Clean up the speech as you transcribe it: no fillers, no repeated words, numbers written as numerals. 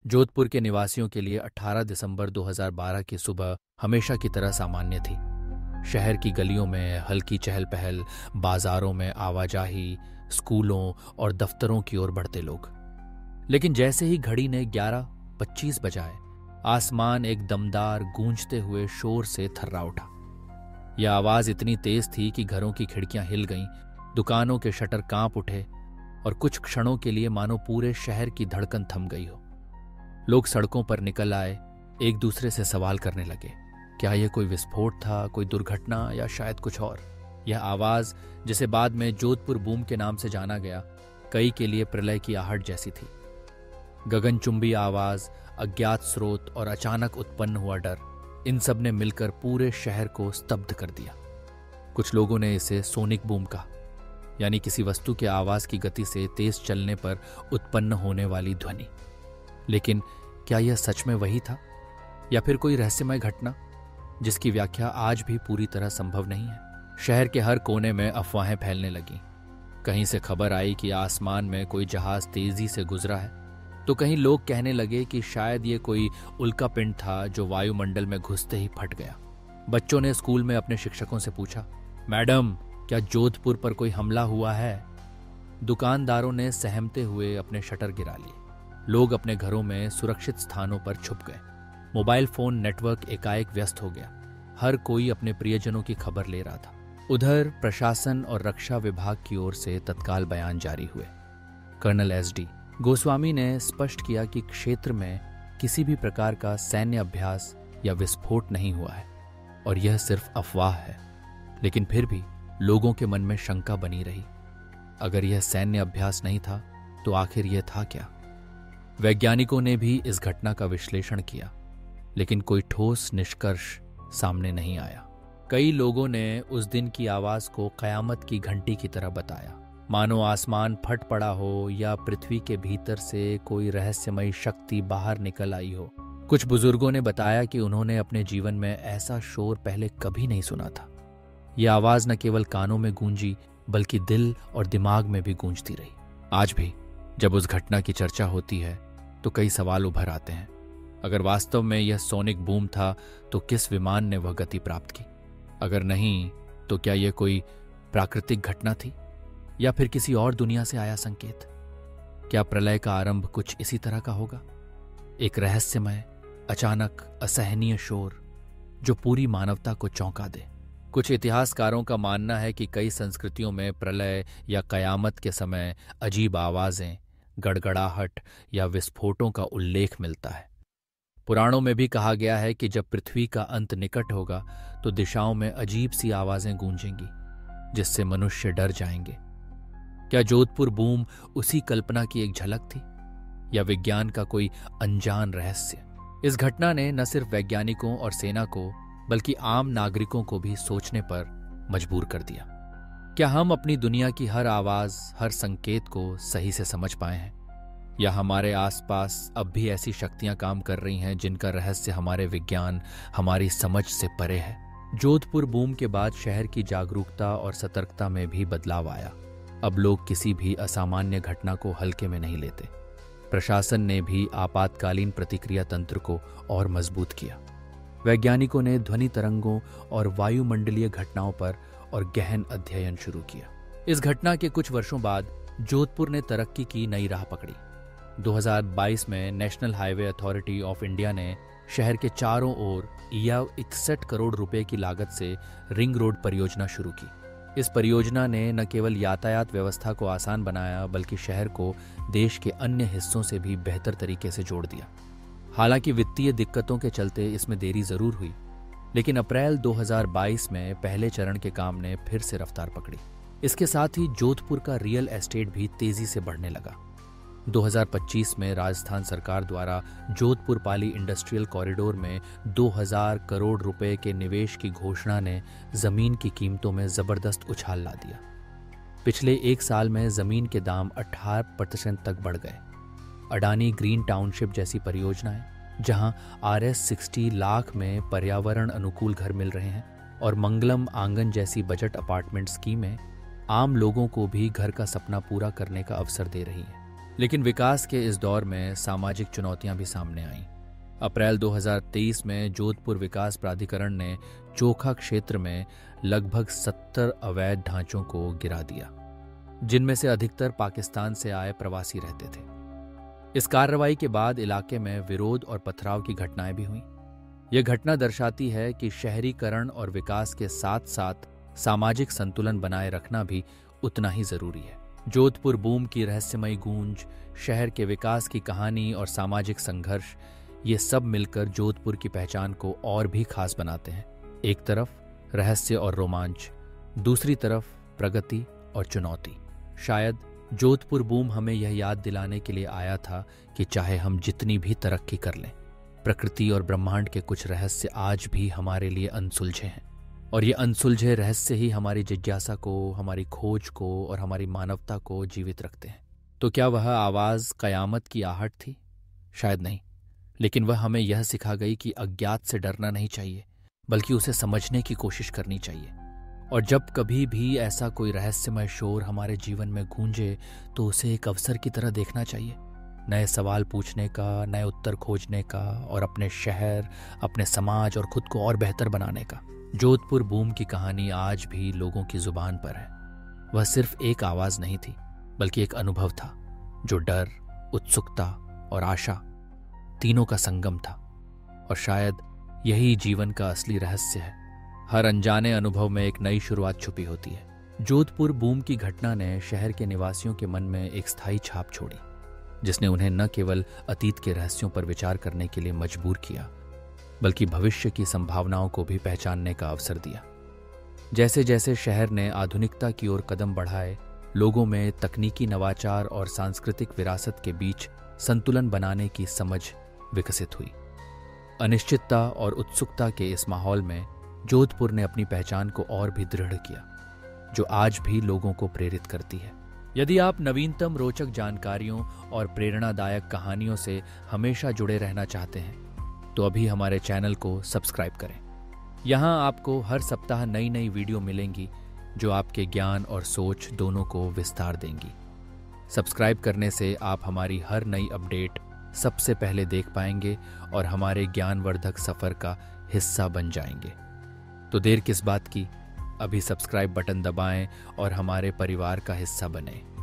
जोधपुर के निवासियों के लिए 18 दिसंबर 2012 की सुबह हमेशा की तरह सामान्य थी। शहर की गलियों में हल्की चहल पहल, बाजारों में आवाजाही, स्कूलों और दफ्तरों की ओर बढ़ते लोग। लेकिन जैसे ही घड़ी ने 11:25 बजाए, आसमान एक दमदार गूंजते हुए शोर से थर्रा उठा। यह आवाज इतनी तेज थी कि घरों की खिड़कियां हिल गईं, दुकानों के शटर कांप उठे और कुछ क्षणों के लिए मानो पूरे शहर की धड़कन थम गई हो। लोग सड़कों पर निकल आए, एक दूसरे से सवाल करने लगे, क्या यह कोई विस्फोट था, कोई दुर्घटना या शायद कुछ और। यह आवाज, जिसे बाद में जोधपुर बूम के नाम से जाना गया, कई के लिए प्रलय की आहट जैसी थी। गगनचुंबी आवाज, अज्ञात स्रोत और अचानक उत्पन्न हुआ डर, इन सब ने मिलकर पूरे शहर को स्तब्ध कर दिया। कुछ लोगों ने इसे सोनिक बूम कहा, यानी किसी वस्तु के आवाज की गति से तेज चलने पर उत्पन्न होने वाली ध्वनि। लेकिन क्या यह सच में वही था, या फिर कोई रहस्यमय घटना जिसकी व्याख्या आज भी पूरी तरह संभव नहीं है। शहर के हर कोने में अफवाहें फैलने लगीं। कहीं से खबर आई कि आसमान में कोई जहाज तेजी से गुजरा है, तो कहीं लोग कहने लगे कि शायद ये कोई उल्कापिंड था जो वायुमंडल में घुसते ही फट गया। बच्चों ने स्कूल में अपने शिक्षकों से पूछा, मैडम क्या जोधपुर पर कोई हमला हुआ है? दुकानदारों ने सहमते हुए अपने शटर गिरा लिए। लोग अपने घरों में सुरक्षित स्थानों पर छुप गए। मोबाइल फोन नेटवर्क एकाएक व्यस्त हो गया। हर कोई अपने प्रियजनों की खबर ले रहा था। उधर प्रशासन और रक्षा विभाग की ओर से तत्काल बयान जारी हुए। कर्नल SD गोस्वामी ने स्पष्ट किया कि क्षेत्र में किसी भी प्रकार का सैन्य अभ्यास या विस्फोट नहीं हुआ है और यह सिर्फ अफवाह है। लेकिन फिर भी लोगों के मन में शंका बनी रही। अगर यह सैन्य अभ्यास नहीं था तो आखिर यह था क्या? वैज्ञानिकों ने भी इस घटना का विश्लेषण किया, लेकिन कोई ठोस निष्कर्ष सामने नहीं आया। कई लोगों ने उस दिन की आवाज को कयामत की घंटी की तरह बताया, मानो आसमान फट पड़ा हो या पृथ्वी के भीतर से कोई रहस्यमयी शक्ति बाहर निकल आई हो। कुछ बुजुर्गों ने बताया कि उन्होंने अपने जीवन में ऐसा शोर पहले कभी नहीं सुना था। यह आवाज न केवल कानों में गूंजी, बल्कि दिल और दिमाग में भी गूंजती रही। आज भी जब उस घटना की चर्चा होती है तो कई सवाल उभर आते हैं। अगर वास्तव में यह सोनिक बूम था तो किस विमान ने वह गति प्राप्त की? अगर नहीं तो क्या यह कोई प्राकृतिक घटना थी या फिर किसी और दुनिया से आया संकेत? क्या प्रलय का आरंभ कुछ इसी तरह का होगा? एक रहस्यमय, अचानक असहनीय शोर जो पूरी मानवता को चौंका दे। कुछ इतिहासकारों का मानना है कि कई संस्कृतियों में प्रलय या कयामत के समय अजीब आवाजें, गड़गड़ाहट या विस्फोटों का उल्लेख मिलता है। पुराणों में भी कहा गया है कि जब पृथ्वी का अंत निकट होगा तो दिशाओं में अजीब सी आवाजें गूंजेंगी, जिससे मनुष्य डर जाएंगे। क्या जोधपुर बूम उसी कल्पना की एक झलक थी, या विज्ञान का कोई अनजान रहस्य? इस घटना ने न सिर्फ वैज्ञानिकों और सेना को, बल्कि आम नागरिकों को भी सोचने पर मजबूर कर दिया। क्या हम अपनी दुनिया की हर आवाज, हर संकेत को सही से समझ पाए हैं, या हमारे आसपास अब भी ऐसी शक्तियां काम कर रही हैं जिनका रहस्य हमारे विज्ञान, हमारी समझ से परे है? जोधपुर बूम के बाद शहर की जागरूकता और सतर्कता में भी बदलाव आया। अब लोग किसी भी असामान्य घटना को हल्के में नहीं लेते। प्रशासन ने भी आपातकालीन प्रतिक्रिया तंत्र को और मजबूत किया। वैज्ञानिकों ने ध्वनि तरंगों और वायुमंडलीय घटनाओं पर और गहन अध्ययन शुरू किया। इस घटना के कुछ वर्षों बाद जोधपुर ने तरक्की की नई राह पकड़ी। 2022 में national highway authority of India ने शहर के चारों ओर 61 करोड़ रुपए की लागत से रिंग रोड परियोजना शुरू की। इस परियोजना ने न केवल यातायात व्यवस्था को आसान बनाया, बल्कि शहर को देश के अन्य हिस्सों से भी बेहतर तरीके से जोड़ दिया। हालांकि वित्तीय दिक्कतों के चलते इसमें देरी जरूर हुई, लेकिन अप्रैल 2022 में पहले चरण के काम ने फिर से रफ्तार पकड़ी। इसके साथ ही जोधपुर का रियल एस्टेट भी तेजी से बढ़ने लगा। 2025 में राजस्थान सरकार द्वारा जोधपुर पाली इंडस्ट्रियल कॉरिडोर में 2000 करोड़ रुपए के निवेश की घोषणा ने जमीन की कीमतों में जबरदस्त उछाल ला दिया। पिछले एक साल में जमीन के दाम 18% तक बढ़ गए। अडानी ग्रीन टाउनशिप जैसी परियोजनाएं, जहां RS60 लाख में पर्यावरण अनुकूल घर मिल रहे हैं, और मंगलम आंगन जैसी बजट अपार्टमेंट स्कीमें आम लोगों को भी घर का सपना पूरा करने का अवसर दे रही हैं। लेकिन विकास के इस दौर में सामाजिक चुनौतियां भी सामने आईं। अप्रैल 2023 में जोधपुर विकास प्राधिकरण ने चोखा क्षेत्र में लगभग 70 अवैध ढांचों को गिरा दिया, जिनमें से अधिकतर पाकिस्तान से आए प्रवासी रहते थे। इस कार्रवाई के बाद इलाके में विरोध और पथराव की घटनाएं भी हुईं। यह घटना दर्शाती है कि शहरीकरण और विकास के साथ साथ सामाजिक संतुलन बनाए रखना भी उतना ही जरूरी है। जोधपुर बूम की रहस्यमयी गूंज, शहर के विकास की कहानी और सामाजिक संघर्ष, ये सब मिलकर जोधपुर की पहचान को और भी खास बनाते हैं। एक तरफ रहस्य और रोमांच, दूसरी तरफ प्रगति और चुनौती। शायद जोधपुर बूम हमें यह याद दिलाने के लिए आया था कि चाहे हम जितनी भी तरक्की कर लें, प्रकृति और ब्रह्मांड के कुछ रहस्य आज भी हमारे लिए अनसुलझे हैं, और ये अनसुलझे रहस्य ही हमारी जिज्ञासा को, हमारी खोज को और हमारी मानवता को जीवित रखते हैं। तो क्या वह आवाज कयामत की आहट थी? शायद नहीं, लेकिन वह हमें यह सिखा गई कि अज्ञात से डरना नहीं चाहिए, बल्कि उसे समझने की कोशिश करनी चाहिए। और जब कभी भी ऐसा कोई रहस्यमय शोर हमारे जीवन में गूंजे तो उसे एक अवसर की तरह देखना चाहिए, नए सवाल पूछने का, नए उत्तर खोजने का और अपने शहर, अपने समाज और खुद को और बेहतर बनाने का। जोधपुर बूम की कहानी आज भी लोगों की जुबान पर है। वह सिर्फ एक आवाज नहीं थी, बल्कि एक अनुभव था जो डर, उत्सुकता और आशा तीनों का संगम था। और शायद यही जीवन का असली रहस्य है। हर अनजाने अनुभव में एक नई शुरुआत छुपी होती है। जोधपुर बूम की घटना ने शहर के निवासियों के मन में एक स्थायी छाप छोड़ी, जिसने उन्हें न केवल अतीत के रहस्यों पर विचार करने के लिए मजबूर किया, बल्कि भविष्य की संभावनाओं को भी पहचानने का अवसर दिया। जैसे जैसे शहर ने आधुनिकता की ओर कदम बढ़ाए, लोगों में तकनीकी नवाचार और सांस्कृतिक विरासत के बीच संतुलन बनाने की समझ विकसित हुई। अनिश्चितता और उत्सुकता के इस माहौल में जोधपुर ने अपनी पहचान को और भी दृढ़ किया, जो आज भी लोगों को प्रेरित करती है। यदि आप नवीनतम रोचक जानकारियों और प्रेरणादायक कहानियों से हमेशा जुड़े रहना चाहते हैं, तो अभी हमारे चैनल को सब्सक्राइब करें। यहाँ आपको हर सप्ताह नई नई वीडियो मिलेंगी जो आपके ज्ञान और सोच दोनों को विस्तार देंगी। सब्सक्राइब करने से आप हमारी हर नई अपडेट सबसे पहले देख पाएंगे और हमारे ज्ञानवर्धक सफर का हिस्सा बन जाएंगे। तो देर किस बात की, अभी सब्सक्राइब बटन दबाएं और हमारे परिवार का हिस्सा बनें।